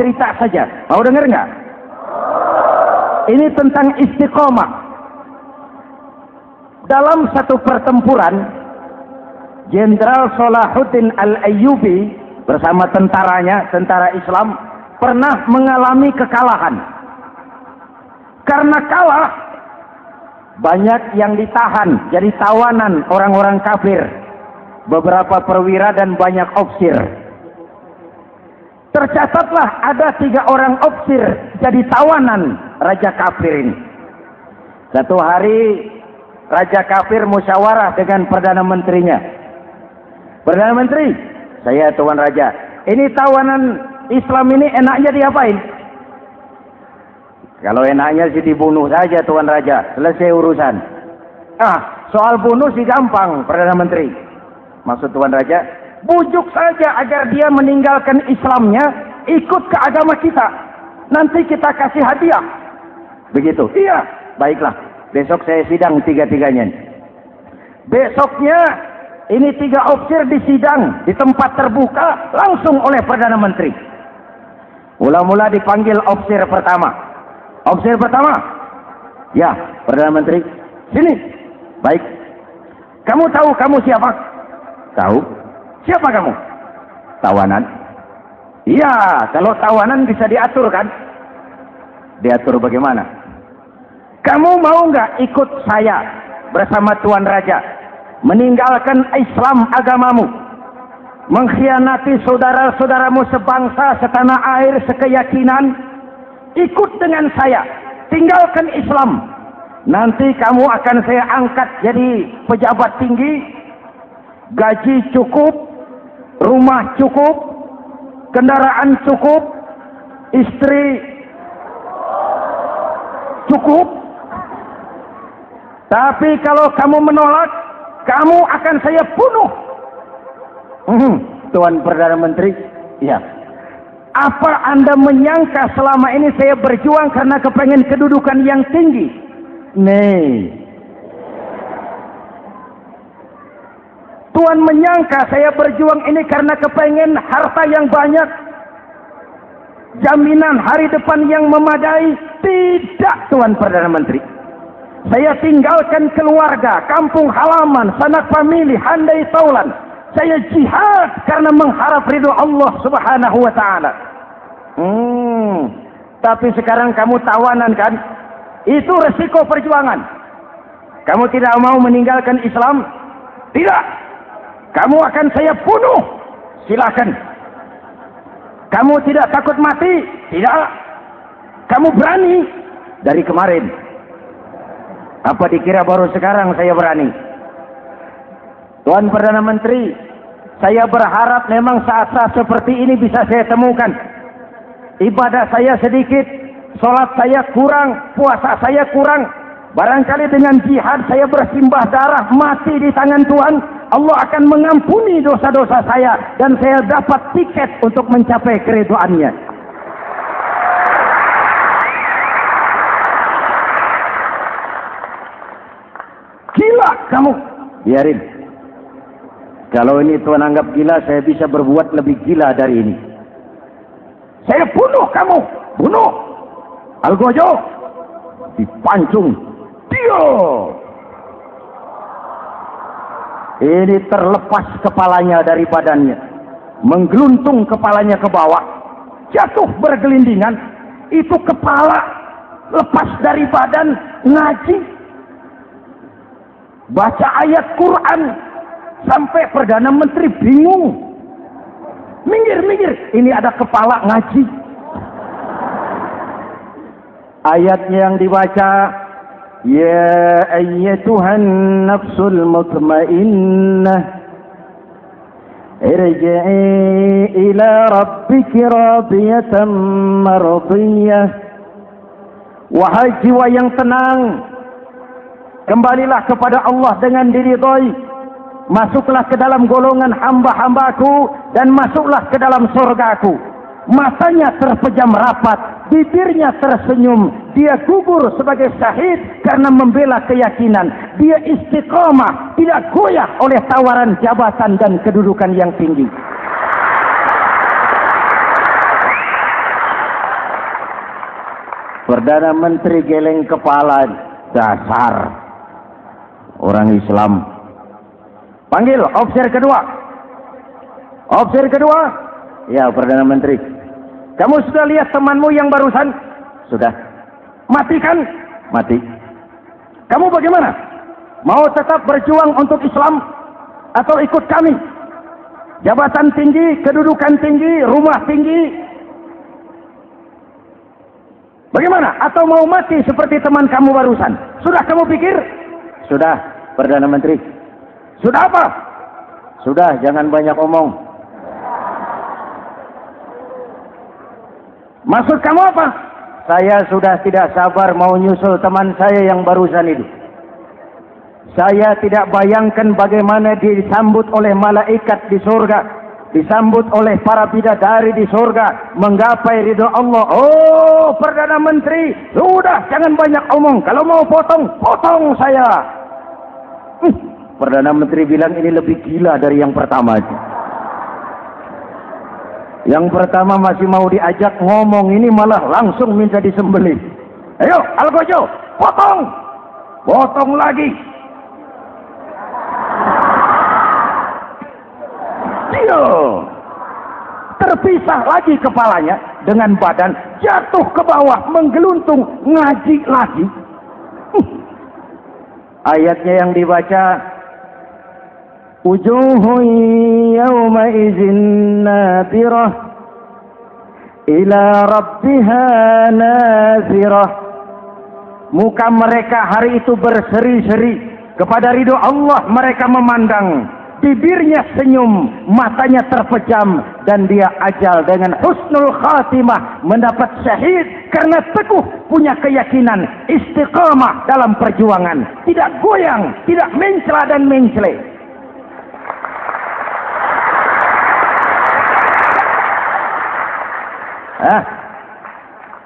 cerita saja. Mau dengar nggak? Ini tentang istiqomah. Dalam satu pertempuran, Jenderal Salahuddin Al-Ayyubi bersama tentaranya, tentara Islam, pernah mengalami kekalahan. Karena kalah, banyak yang ditahan jadi tawanan orang-orang kafir, beberapa perwira dan banyak ofsir. Tercatatlah ada 3 orang ofsir jadi tawanan raja kafir ini. Satu hari raja kafir musyawarah dengan perdana menterinya. Perdana menteri, saya tuan raja, ini tawanan Islam ini enaknya diapain? Kalau enaknya sih dibunuh saja tuan raja, selesai urusan. Soal bunuh sih gampang perdana menteri. Maksud tuan raja, bujuk saja agar dia meninggalkan Islamnya, ikut ke agama kita. Nanti kita kasih hadiah. Begitu. Iya, baiklah. Besok saya sidang 3-3-nya. Besoknya ini 3 ofsir disidang di tempat terbuka langsung oleh perdana menteri. Mula-mula dipanggil ofsir pertama. Ofsir pertama, ya perdana menteri, sini. Baik. Kamu tahu kamu siapa? Tahu. Siapa kamu? Tawanan. Iya, kalau tawanan bisa diatur kan? Diatur bagaimana? Kamu mau nggak ikut saya bersama Tuan Raja meninggalkan Islam agamamu, mengkhianati saudara-saudaramu sebangsa, setanah air, sekeyakinan? Ikut dengan saya, tinggalkan Islam. Nanti kamu akan saya angkat jadi pejabat tinggi, gaji cukup, rumah cukup, kendaraan cukup, istri cukup. Tapi kalau kamu menolak, kamu akan saya bunuh. Tuan Perdana Menteri, ya. Apa Anda menyangka selama ini saya berjuang karena kepengen kedudukan yang tinggi? Nih. Tuan menyangka saya berjuang ini karena kepengen harta yang banyak, jaminan hari depan yang memadai? Tidak, Tuan Perdana Menteri. Saya tinggalkan keluarga, kampung halaman, sanak famili, handai taulan. Saya jihad karena mengharap ridho Allah Subhanahu wa ta'ala. Tapi sekarang kamu tawanan kan? Itu resiko perjuangan. Kamu tidak mau meninggalkan Islam? Tidak. Kamu akan saya bunuh. Silakan. Kamu tidak takut mati? Tidak. Kamu berani? Dari kemarin. Apa dikira baru sekarang saya berani? Tuan Perdana Menteri, saya berharap memang saat-saat seperti ini bisa saya temukan. Ibadah saya sedikit, sholat saya kurang, puasa saya kurang. Barangkali dengan jihad saya bersimbah darah, mati di tangan Tuhan, Allah akan mengampuni dosa-dosa saya dan saya dapat tiket untuk mencapai keridhaannya. Gila kamu. Biarin. Kalau ini Tuan anggap gila, saya bisa berbuat lebih gila dari ini. Saya bunuh kamu. Bunuh. Algojo. Dipancung. Dio. Ini terlepas kepalanya dari badannya. Menggeluntung kepalanya ke bawah. Jatuh bergelindingan. Itu kepala lepas dari badan, ngaji. Baca ayat Quran. Sampai Perdana Menteri bingung. Minggir. Ini ada kepala ngaji. Ayatnya yang dibaca, ya ayyatuhan nafsul mutmainnah, irji'i ila rabbiki radiyatan mardiyah. Wahai jiwa yang tenang, kembalilah kepada Allah dengan diridhai. Masuklah ke dalam golongan hamba-hambaku dan masuklah ke dalam surgaku. Matanya terpejam rapat, bibirnya tersenyum. Dia gugur sebagai syahid karena membela keyakinan. Dia istiqamah, tidak goyah oleh tawaran jabatan dan kedudukan yang tinggi. Perdana Menteri geleng kepala, dasar orang Islam. Panggil officer kedua. Officer kedua. Ya, Perdana Menteri. Kamu sudah lihat temanmu yang barusan? Sudah. Mati kan? Mati. Kamu bagaimana? Mau tetap berjuang untuk Islam atau ikut kami? Jabatan tinggi, kedudukan tinggi, rumah tinggi. Bagaimana? Atau mau mati seperti teman kamu barusan? Sudah kamu pikir? Sudah, Perdana Menteri. Sudah apa? Sudah, jangan banyak omong. Maksud kamu apa? Saya sudah tidak sabar mau nyusul teman saya yang barusan itu. Saya tidak bayangkan bagaimana disambut oleh malaikat di surga, disambut oleh para bidadari di surga, menggapai ridho Allah. Oh, Perdana Menteri, sudah jangan banyak omong. Kalau mau potong, potong saya. Perdana Menteri bilang ini lebih gila dari yang pertama. Yang pertama masih mau diajak ngomong, ini malah langsung minta disembelih. Ayo, Algojo, potong. Potong lagi. Terpisah lagi kepalanya dengan badan, jatuh ke bawah, menggeluntung, ngaji lagi. Ayatnya yang dibaca, wujuhun yawma idzin nadirah ila rabbiha nazirah. Muka mereka hari itu berseri-seri kepada ridho Allah. Mereka memandang, bibirnya senyum, matanya terpejam, dan dia ajal dengan husnul khatimah, mendapat syahid karena teguh punya keyakinan, istiqamah dalam perjuangan, tidak goyang, tidak mencela dan mencele.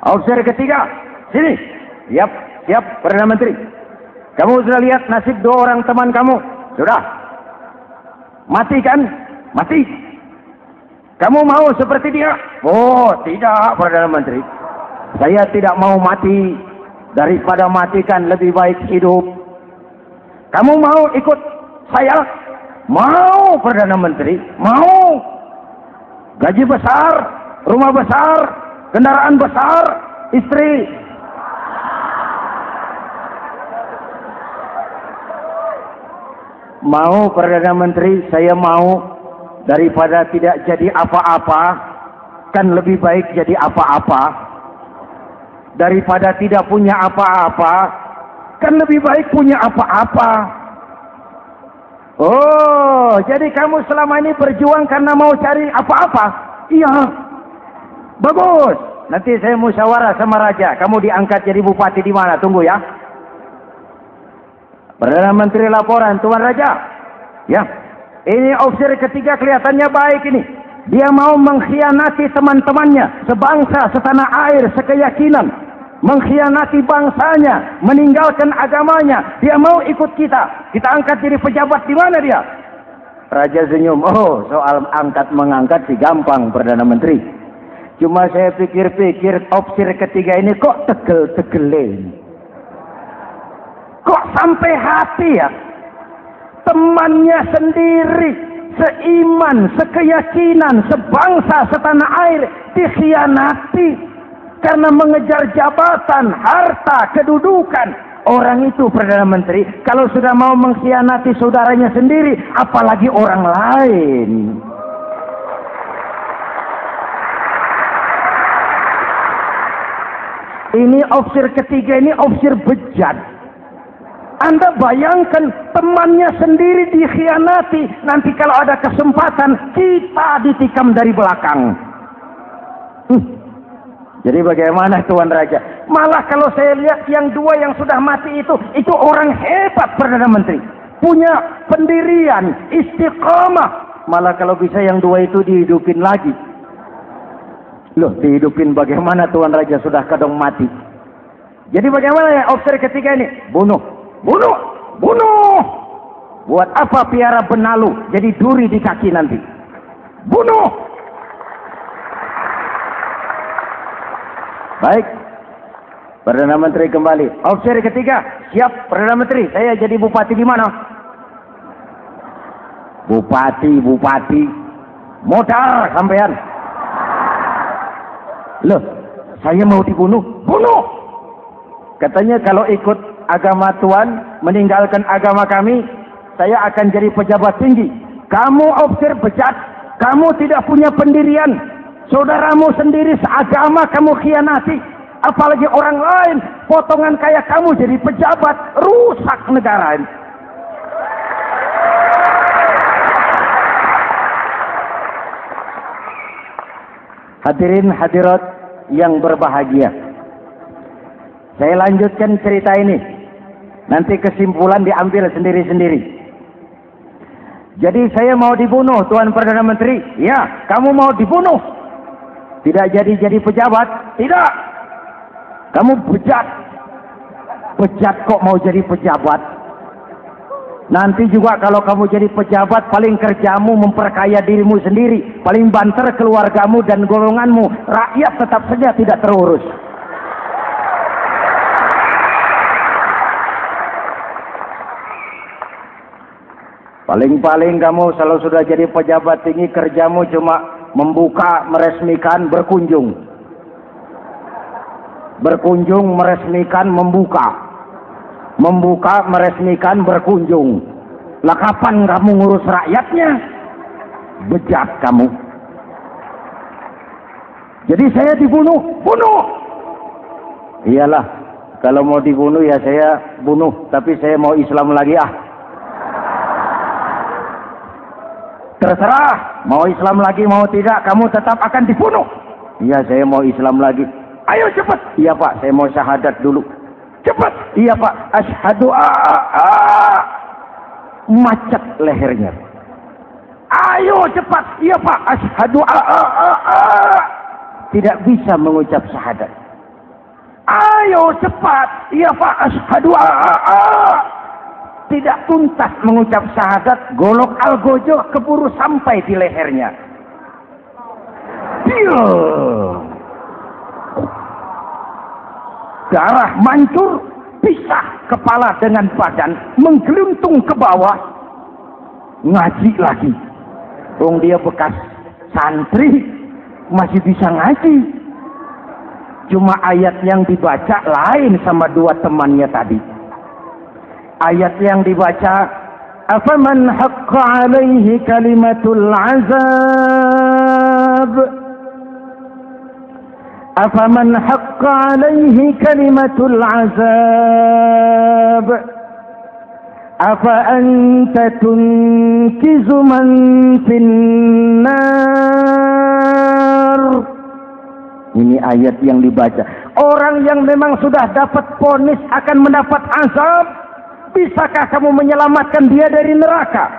Officer ketiga, sini. Siap, siap, Perdana Menteri. Kamu sudah lihat nasib dua orang teman kamu? Sudah. Mati kan? Mati. Kamu mau seperti dia? Oh, tidak, Perdana Menteri. Saya tidak mau mati. Daripada matikan lebih baik hidup. Kamu mau ikut saya? Mau, Perdana Menteri. Mau. Gaji besar, rumah besar, kendaraan besar, istri. Mau, Perdana Menteri, saya mau. Daripada tidak jadi apa-apa, kan lebih baik jadi apa-apa. Daripada tidak punya apa-apa, kan lebih baik punya apa-apa. Oh, jadi kamu selama ini berjuang karena mau cari apa-apa? Iya. Bagus. Nanti saya musyawarah sama Raja. Kamu diangkat jadi bupati di mana? Tunggu ya. Perdana Menteri laporan, Tuan Raja. Ya, ini officer ketiga kelihatannya baik ini. Dia mau mengkhianati teman-temannya, sebangsa, setanah air, sekeyakinan. Mengkhianati bangsanya, meninggalkan agamanya. Dia mau ikut kita. Kita angkat jadi pejabat, di mana dia? Raja senyum. Oh, soal angkat mengangkat sih gampang, Perdana Menteri. Cuma saya pikir-pikir officer ketiga ini kok tegel-tegelin. Kok sampai hati ya? Temannya sendiri, seiman, sekeyakinan, sebangsa, setanah air, dikhianati karena mengejar jabatan, harta, kedudukan. Orang itu, Perdana Menteri, kalau sudah mau mengkhianati saudaranya sendiri, apalagi orang lain. Ini officer ketiga, ini officer bejat. Anda bayangkan temannya sendiri dikhianati. Nanti kalau ada kesempatan, kita ditikam dari belakang. Jadi bagaimana Tuan Raja? Malah kalau saya lihat yang dua yang sudah mati itu orang hebat, Perdana Menteri. Punya pendirian, istiqamah. Malah kalau bisa yang dua itu dihidupin lagi. Loh, dihidupin bagaimana Tuan Raja, sudah kadang mati. Jadi bagaimana ya officer ketiga ini? Bunuh. Bunuh, bunuh. Buat apa piara benalu jadi duri di kaki nanti? Bunuh. Baik. Perdana Menteri kembali. Opsi ketiga, siap Perdana Menteri. Saya jadi bupati di mana? Bupati. Modal sampean. Loh, saya mau dibunuh. Bunuh. Katanya kalau ikut agama Tuhan, meninggalkan agama kami, saya akan jadi pejabat tinggi. Kamu opsi bejat. Kamu tidak punya pendirian. Saudaramu sendiri seagama kamu khianati. Apalagi orang lain, potongan kayak kamu jadi pejabat, rusak negara ini. Hadirin hadirat yang berbahagia, saya lanjutkan cerita ini. Nanti kesimpulan diambil sendiri-sendiri. Jadi saya mau dibunuh, Tuan Perdana Menteri. Ya, kamu mau dibunuh. Tidak jadi pejabat? Tidak. Kamu bejat. Bejat kok mau jadi pejabat? Nanti juga kalau kamu jadi pejabat, paling kerjamu memperkaya dirimu sendiri. Paling banter keluargamu dan golonganmu. Rakyat tetap saja tidak terurus. Paling-paling kamu kalau sudah jadi pejabat tinggi, kerjamu cuma membuka, meresmikan, berkunjung. Berkunjung, meresmikan, membuka. Membuka, meresmikan, berkunjung. Lah kapan kamu ngurus rakyatnya? Bejat kamu. Jadi saya dibunuh. Bunuh. Iyalah, kalau mau dibunuh ya saya bunuh. Tapi saya mau Islam lagi ah. Terserah, mau Islam lagi mau tidak, kamu tetap akan dibunuh. Iya, saya mau Islam lagi. Ayo cepat. Iya Pak, saya mau syahadat dulu. Cepat. Iya Pak, asyhadu macet lehernya. Ayo cepat. Iya Pak, asyhadu tidak bisa mengucap syahadat. Ayo cepat. Iya Pak, asyhadu tidak tuntas mengucap syahadat, golok algojo keburu sampai di lehernya. Darah mancur, pisah kepala dengan badan, menggeluntung ke bawah. Ngaji lagi. Dia bekas santri, masih bisa ngaji. Cuma ayat yang dibaca lain sama dua temannya tadi. Ayat yang dibaca, afaman haqqa alaihi kalimatul azab, afaman haqqa alaihi kalimatul azab, afa anta tunkizu man finnar. Ini ayat yang dibaca. Orang yang memang sudah dapat vonis akan mendapat azab, bisakah kamu menyelamatkan dia dari neraka?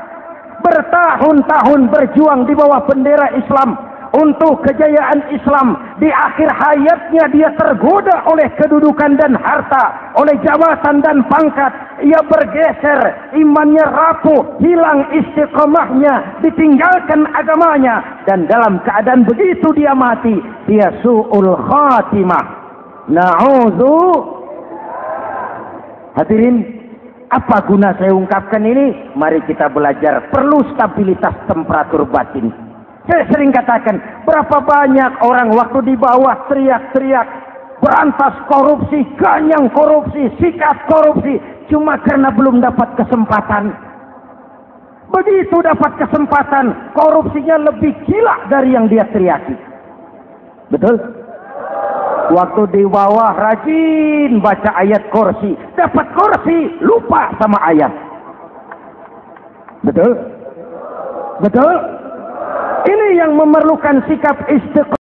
Bertahun-tahun berjuang di bawah bendera Islam untuk kejayaan Islam. Di akhir hayatnya dia tergoda oleh kedudukan dan harta, oleh jabatan dan pangkat. Ia bergeser, imannya rapuh, hilang istiqomahnya, ditinggalkan agamanya. Dan dalam keadaan begitu dia mati. Dia su'ul khatimah. Na'udzu. Hadirin, apa guna saya ungkapkan ini? Mari kita belajar. Perlu stabilitas temperatur batin. Saya sering katakan, berapa banyak orang waktu di bawah teriak-teriak, berantas korupsi, ganyang korupsi, sikat korupsi, cuma karena belum dapat kesempatan. Begitu dapat kesempatan, korupsinya lebih gila dari yang dia teriaki. Betul? Waktu di bawah rajin baca ayat kursi, dapat kursi, lupa sama ayat. Betul? Betul? Ini yang memerlukan sikap istiqomah.